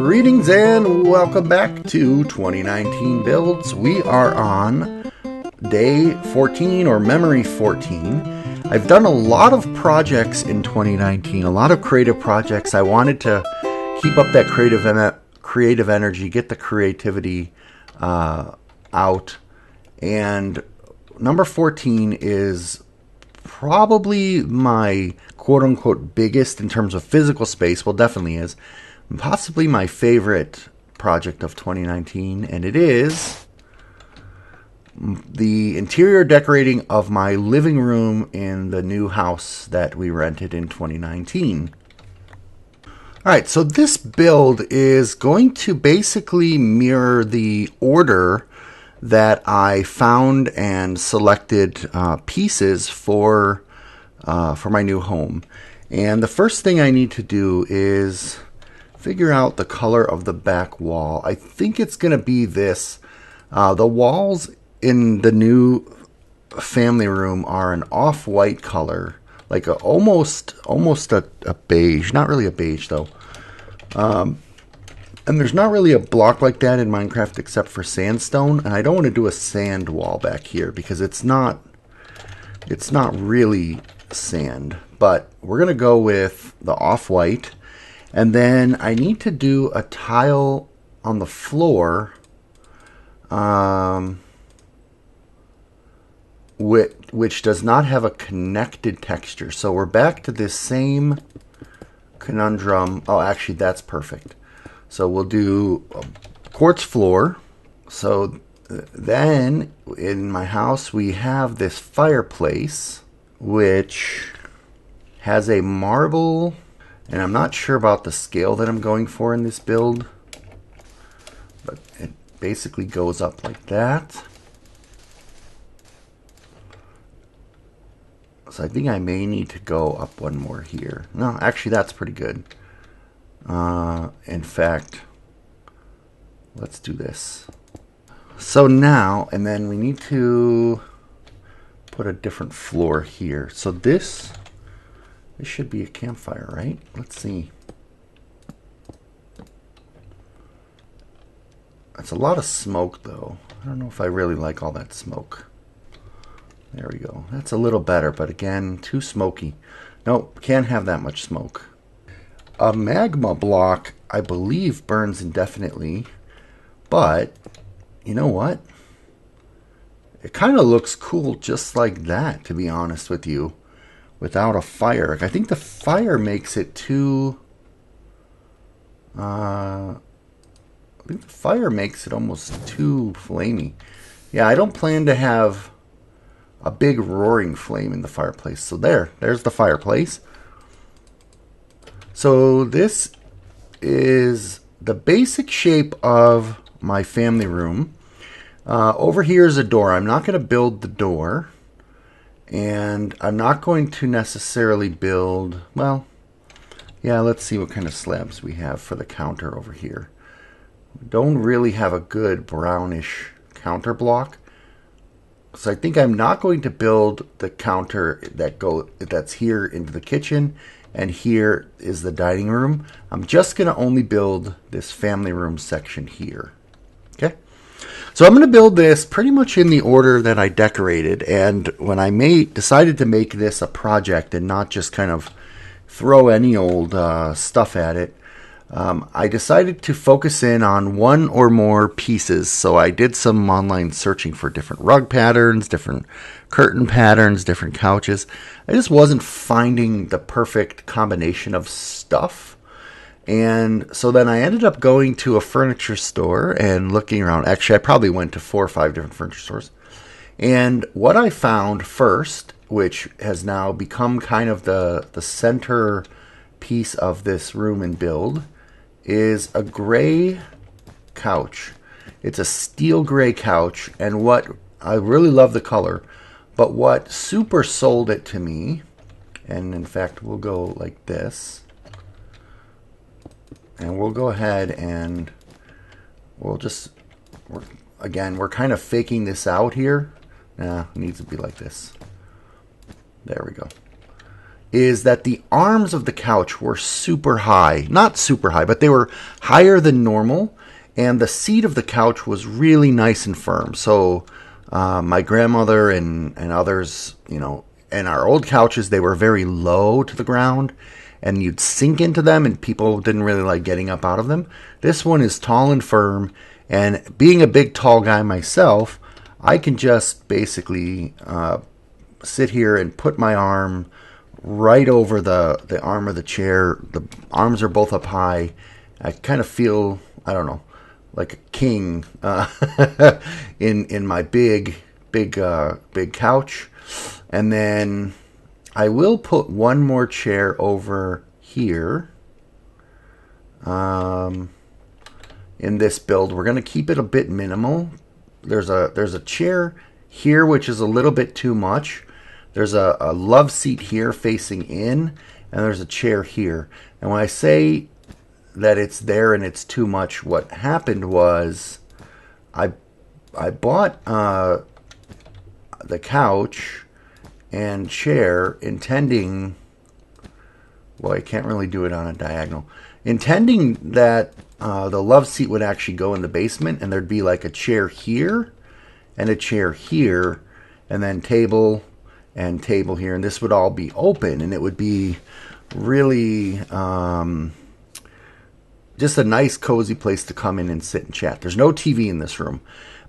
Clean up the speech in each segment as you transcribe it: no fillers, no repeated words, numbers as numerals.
Greetings and welcome back to 2019 Builds. We are on day 14 or memory 14. I've done a lot of projects in 2019, a lot of creative projects. I wanted to keep up that creative energy, get the creativity out. And number 14 is probably my quote-unquote biggest in terms of physical space. Well, definitely is. Possibly my favorite project of 2019, and it is the interior decorating of my living room in the new house that we rented in 2019. Alright, so this build is going to basically mirror the order that I found and selected pieces for my new home. And the first thing I need to do is figure out the color of the back wall. I think it's going to be this. The walls in the new family room are an off-white color, like almost a beige. Not really a beige though. And there's not really a block like that in Minecraft except for sandstone. And I don't want to do a sand wall back here because it's not really sand. But we're going to go with the off-white. And then I need to do a tile on the floor which does not have a connected texture. So we're back to this same conundrum. Oh, actually, that's perfect. So we'll do a quartz floor. So then in my house, we have this fireplace, which has a marble. And I'm not sure about the scale that I'm going for in this build, but it basically goes up like that. So I think I may need to go up one more here. No, actually that's pretty good. In fact, let's do this. So now, and then we need to put a different floor here. So this should be a campfire, right? Let's see. That's a lot of smoke, though. I don't know if I really like all that smoke. There we go. That's a little better, but again, too smoky. Nope, can't have that much smoke. A magma block, I believe, burns indefinitely, but you know what? It kind of looks cool just like that, to be honest with you. Without a fire. I think the fire makes it too... I think the fire makes it almost too flamey. Yeah, I don't plan to have a big roaring flame in the fireplace. So there's the fireplace. So this is the basic shape of my family room. Over here is a door. I'm not going to build the door. And I'm not going to necessarily build, well, yeah, let's see what kind of slabs we have for the counter over here. We don't really have a good brownish counter block. So I think I'm not going to build the counter that's here into the kitchen, and here is the dining room. I'm just going to only build this family room section here. Okay? So I'm going to build this pretty much in the order that I decorated, and when I decided to make this a project and not just kind of throw any old stuff at it, I decided to focus in on one or more pieces. So I did some online searching for different rug patterns, different curtain patterns, different couches. I just wasn't finding the perfect combination of stuff. And so then I ended up going to a furniture store and looking around. Actually, I probably went to 4 or 5 different furniture stores. And what I found first, which has now become kind of the center piece of this room and build, is a gray couch. It's a steel gray couch. And what I really love the color, but what super sold it to me, and in fact, we'll go like this. And we'll go ahead and we'll just, we're kind of faking this out here. Nah, it needs to be like this. There we go. is that the arms of the couch were super high. Not super high, but they were higher than normal. And the seat of the couch was really nice and firm. So my grandmother and others, and our old couches, they were very low to the ground. And you'd sink into them, and people didn't really like getting up out of them. This one is tall and firm. And being a big, tall guy myself, I can just basically sit here and put my arm right over the arm of the chair. The arms are both up high. I kind of feel, I don't know, like a king in my big couch. And then I will put one more chair over here. In this build, we're going to keep it a bit minimal. There's a chair here, which is a little bit too much. There's a love seat here facing in, and there's a chair here. And when I say that it's there and it's too much, what happened was I bought the couch and chair intending, well, I can't really do it on a diagonal, intending that the love seat would actually go in the basement, and there'd be like a chair here and a chair here, and then table and table here, and this would all be open, and it would be really just a nice cozy place to come in and sit and chat. There's no TV in this room,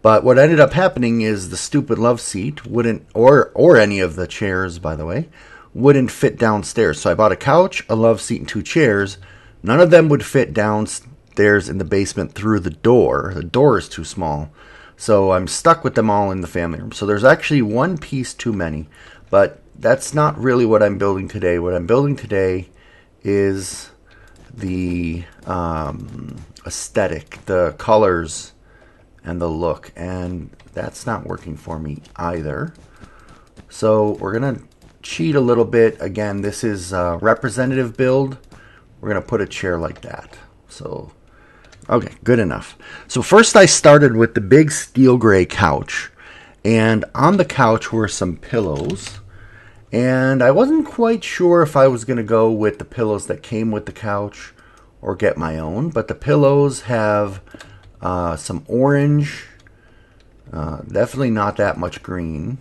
but what ended up happening is the stupid love seat wouldn't, or any of the chairs, by the way, wouldn't fit downstairs. So I bought a couch, a love seat, and 2 chairs. None of them would fit downstairs in the basement through the door. The door is too small. So I'm stuck with them all in the family room. So there's actually one piece too many. But that's not really what I'm building today. What I'm building today is the aesthetic, the colors, and the look. And that's not working for me either. So we're going to cheat a little bit. Again, this is a representative build. We're going to put a chair like that. So, okay, good enough. So first I started with the big steel gray couch. And on the couch were some pillows. And I wasn't quite sure if I was going to go with the pillows that came with the couch or get my own. But the pillows have some orange, definitely not that much green.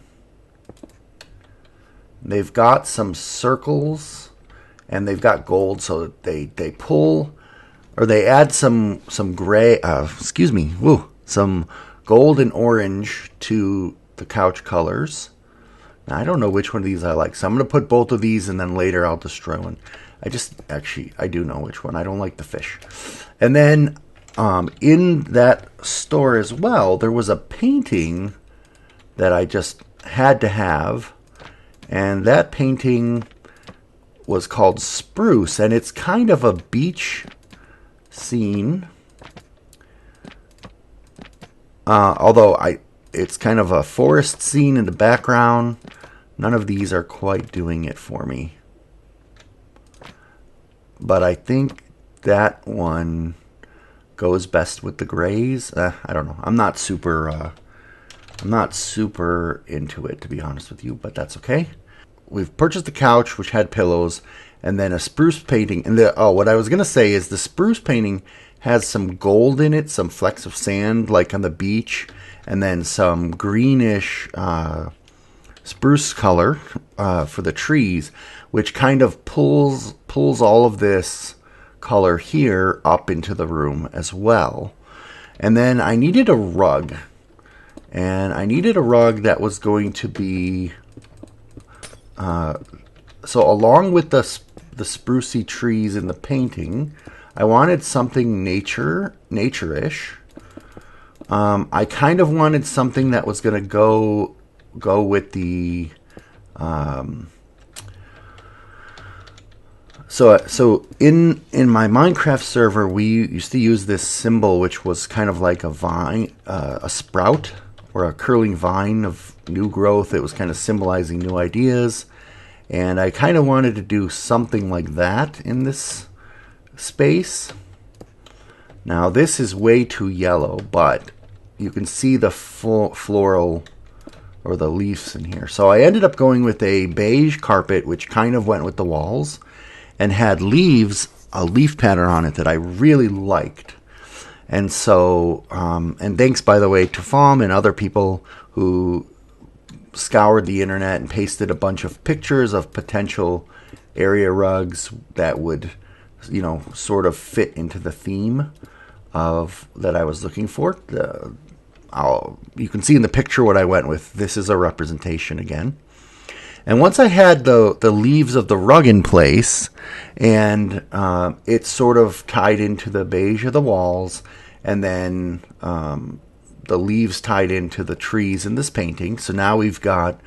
They've got some circles, and they've got gold, so they pull, or they add some gray, some gold and orange to the couch colors. Now, I don't know which one of these I like, so I'm going to put both of these, and then later I'll destroy one. I do know which one. I don't like the fish. And then in that store as well, there was a painting that I just had to have, and that painting was called Spruce, and it's kind of a beach scene. Although it's kind of a forest scene in the background. None of these are quite doing it for me. But I think that one goes best with the grays. I don't know. I'm not super into it, to be honest with you, but that's okay. We've purchased the couch, which had pillows, and then a spruce painting. And what I was going to say is the spruce painting has some gold in it, some flecks of sand, like on the beach, and then some greenish spruce color for the trees, which kind of pulls all of this color here up into the room as well. And then I needed a rug. And I needed a rug that was going to be... so along with the sprucey trees in the painting, I wanted something nature-ish. I kind of wanted something that was going to go with the... So in my Minecraft server, we used to use this symbol, which was kind of like a vine, a sprout, or a curling vine of new growth. It was kind of symbolizing new ideas. And I kind of wanted to do something like that in this space. Now this is way too yellow, but you can see the floral or the leaves in here. So I ended up going with a beige carpet, which kind of went with the walls, and had leaves, a leaf pattern on it that I really liked. And so, and thanks, by the way, to FOM and other people who scoured the internet and pasted a bunch of pictures of potential area rugs that would, you know, sort of fit into the theme of that I was looking for. You can see in the picture what I went with. This is a representation again. And once I had the leaves of the rug in place, and it sort of tied into the beige of the walls, and then the leaves tied into the trees in this painting. So now we've got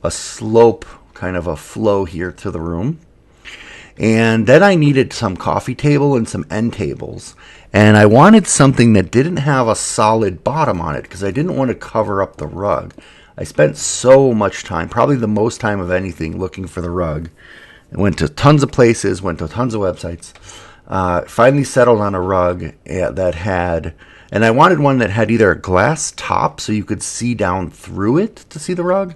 a slope, kind of a flow here to the room. And then I needed some coffee table and some end tables. And I wanted something that didn't have a solid bottom on it because I didn't want to cover up the rug. I spent so much time, probably the most time of anything, looking for the rug. I went to tons of places, went to tons of websites. Finally settled on a rug that had, and I wanted one that had either a glass top so you could see down through it to see the rug,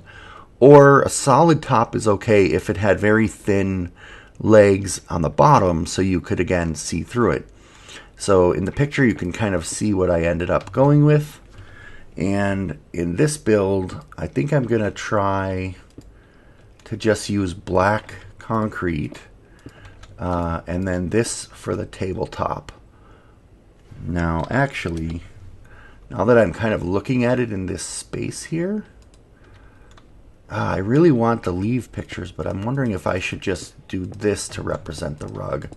or a solid top is okay if it had very thin legs on the bottom so you could again see through it. So in the picture you can kind of see what I ended up going with. And in this build, I think I'm going to try to just use black concrete, and then this for the tabletop. Now, actually, now that I'm kind of looking at it in this space here, I really want the leaf pictures, but I'm wondering if I should just do this to represent the rug,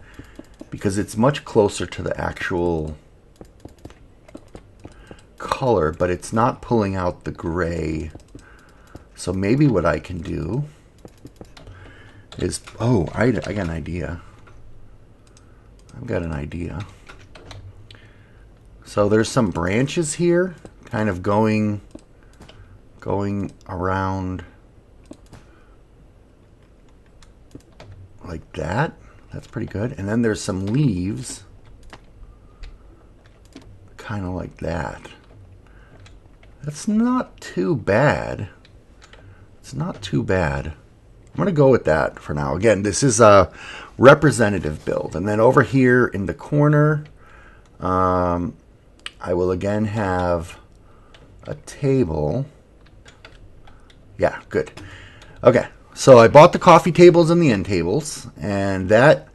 because it's much closer to the actual color, but it's not pulling out the gray. So maybe what I can do is, oh, I got an idea. I've got an idea. So there's some branches here, kind of going around like that. That's pretty good. And then there's some leaves, kind of like that. That's not too bad. It's not too bad. I'm going to go with that for now. Again, this is a representative build. And then over here in the corner, I will again have a table. Yeah, good. Okay, so I bought the coffee tables and the end tables, and that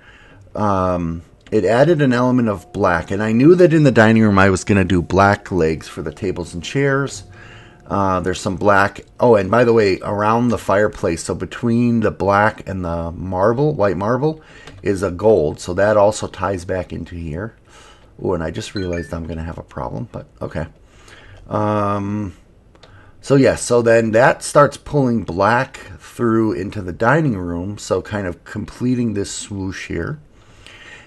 it added an element of black. And I knew that in the dining room I was going to do black legs for the tables and chairs. There's some black. Oh, and by the way, around the fireplace, so between the black and the marble, white marble, is a gold. So that also ties back into here. Oh, and I just realized I'm going to have a problem, but okay. So yeah, so then that starts pulling black through into the dining room, so kind of completing this swoosh here.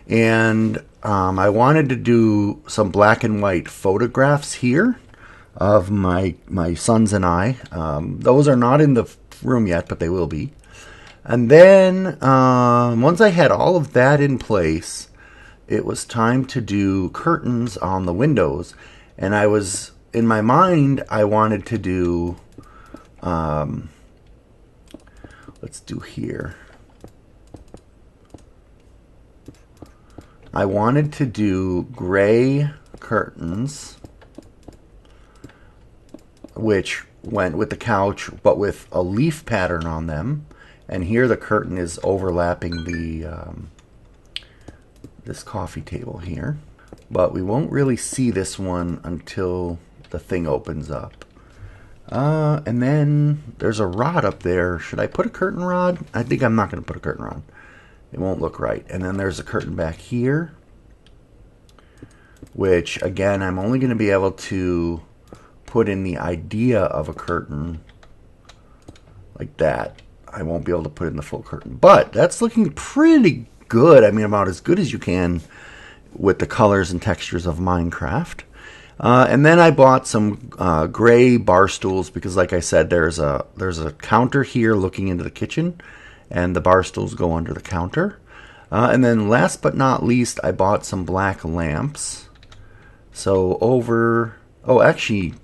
And I wanted to do some black and white photographs here of my sons and I. Those are not in the room yet, but they will be. And then once I had all of that in place, it was time to do curtains on the windows. And I was, in my mind, I wanted to do, let's do here. I wanted to do gray curtains, which went with the couch, but with a leaf pattern on them. And here the curtain is overlapping the this coffee table here. But we won't really see this one until the thing opens up. And then there's a rod up there. Should I put a curtain rod? I think I'm not going to put a curtain rod. It won't look right. And then there's a curtain back here, which again, I'm only going to be able to put in the idea of a curtain like that. I won't be able to put in the full curtain, but that's looking pretty good. I mean, about as good as you can with the colors and textures of Minecraft. And then I bought some gray bar stools because, like I said, there's a counter here looking into the kitchen, and the bar stools go under the counter. And then last but not least, I bought some black lamps. So over, oh, actually,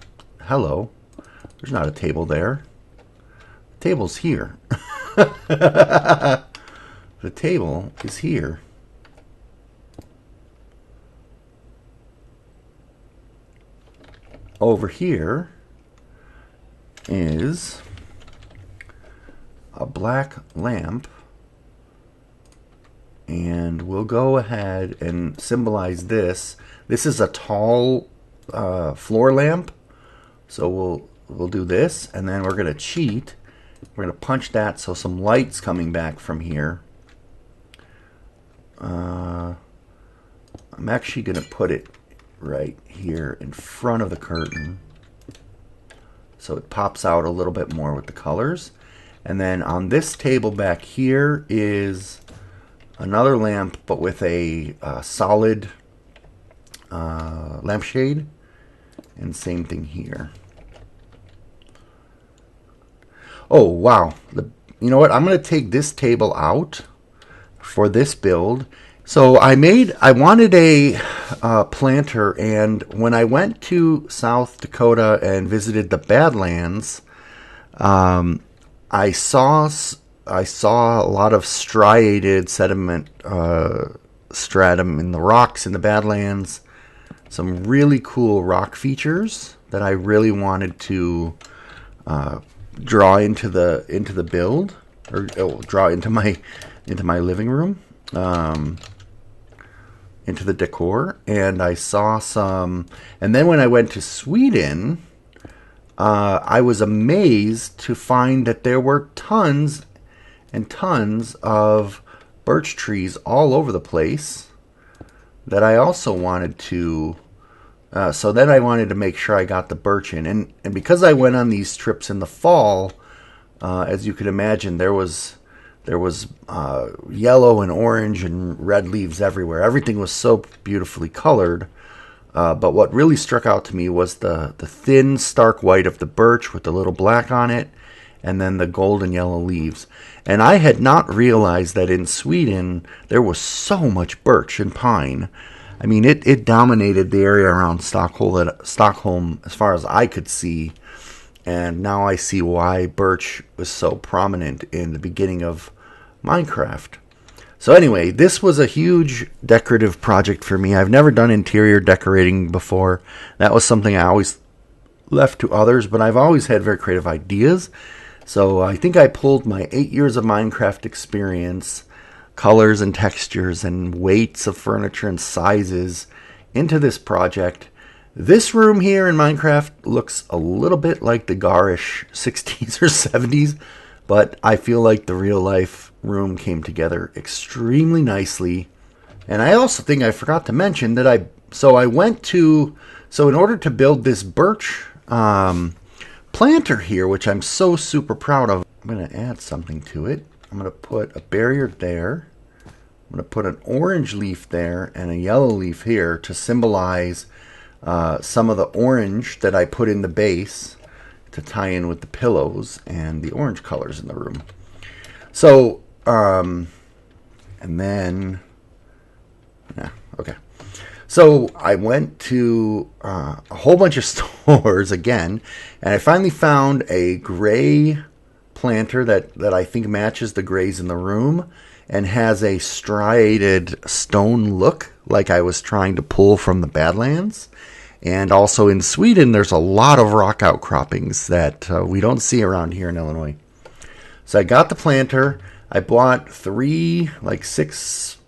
hello, there's not a table there. table's here. The table is here. Over here is a black lamp, and we'll go ahead and symbolize this. This is a tall floor lamp, so we'll do this, and then we're going to cheat. We're going to punch that so some light's coming back from here. I'm actually going to put it right here in front of the curtain so it pops out a little bit more with the colors. And then on this table back here is another lamp, but with a solid lampshade, and same thing here. Oh wow, you know what, I'm going to take this table out for this build. So I wanted a planter, and when I went to South Dakota and visited the Badlands, I saw a lot of striated sediment stratum in the rocks in the Badlands. Some really cool rock features that I really wanted to draw into the build, or draw into my living room. Into the decor, and I saw some, and then when I went to Sweden, I was amazed to find that there were tons and tons of birch trees all over the place that I also wanted to, so then I wanted to make sure I got the birch in, and because I went on these trips in the fall, as you could imagine, there was yellow and orange and red leaves everywhere. Everything was so beautifully colored. But what really struck out to me was the thin, stark white of the birch with the little black on it, and then the golden yellow leaves. And I had not realized that in Sweden there was so much birch and pine. I mean, it dominated the area around Stockholm as far as I could see. And now I see why birch was so prominent in the beginning of Minecraft. So anyway, this was a huge decorative project for me. I've never done interior decorating before. That was something I always left to others, but I've always had very creative ideas. So I think I pulled my 8 years of Minecraft experience, colors and textures and weights of furniture and sizes into this project. This room here in Minecraft looks a little bit like the garish 60s or 70s, but I feel like the real life room came together extremely nicely. And I also think I forgot to mention that in order to build this birch planter here, which I'm so super proud of, I'm going to add something to it. I'm going to put a barrier there. I'm going to put an orange leaf there and a yellow leaf here to symbolize some of the orange that I put in the base to tie in with the pillows and the orange colors in the room. So, and then, okay. So I went to a whole bunch of stores again, and I finally found a gray planter that I think matches the grays in the room and has a striated stone look like I was trying to pull from the Badlands. And also in Sweden, there's a lot of rock outcroppings that we don't see around here in Illinois. So I got the planter. I bought three, like six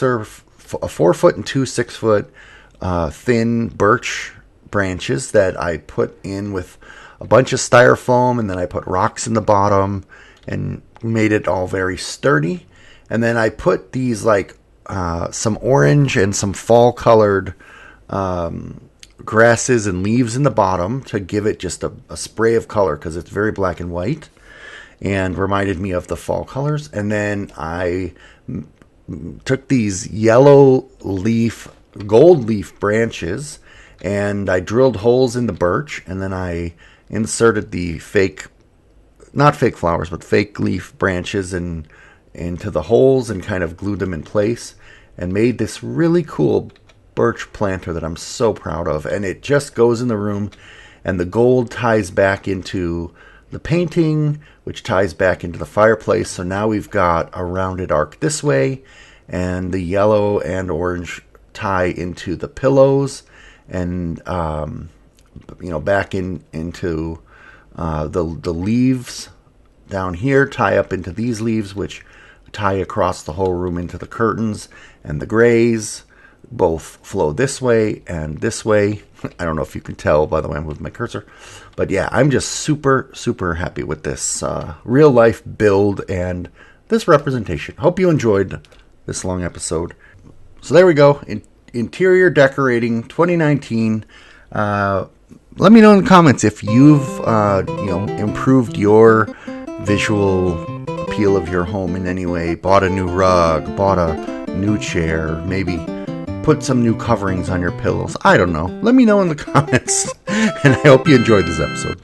or a 4 foot and 2 6 foot thin birch branches that I put in with a bunch of styrofoam, and then I put rocks in the bottom and made it all very sturdy. And then I put these like some orange and some fall colored grasses and leaves in the bottom to give it just a spray of color, because it's very black and white and reminded me of the fall colors. And then I took these yellow leaf, gold leaf branches, and I drilled holes in the birch, and then I inserted the not fake flowers, but fake leaf branches into the holes and kind of glued them in place and made this really cool birch planter that I'm so proud of. And it just goes in the room, and the gold ties back into the painting, which ties back into the fireplace. So now we've got a rounded arc this way, and the yellow and orange tie into the pillows, and back into the leaves down here, tie up into these leaves, which tie across the whole room into the curtains, and the grays both flow this way and this way. I don't know if you can tell by the way I'm moving my cursor, but yeah, I'm just super happy with this real life build and this representation. Hope you enjoyed this long episode. So there we go, interior decorating 2019. Let me know in the comments if you've improved your visual appeal of your home in any way. Bought a new rug, bought a new chair, maybe put some new coverings on your pillows. I don't know. Let me know in the comments, and I hope you enjoyed this episode.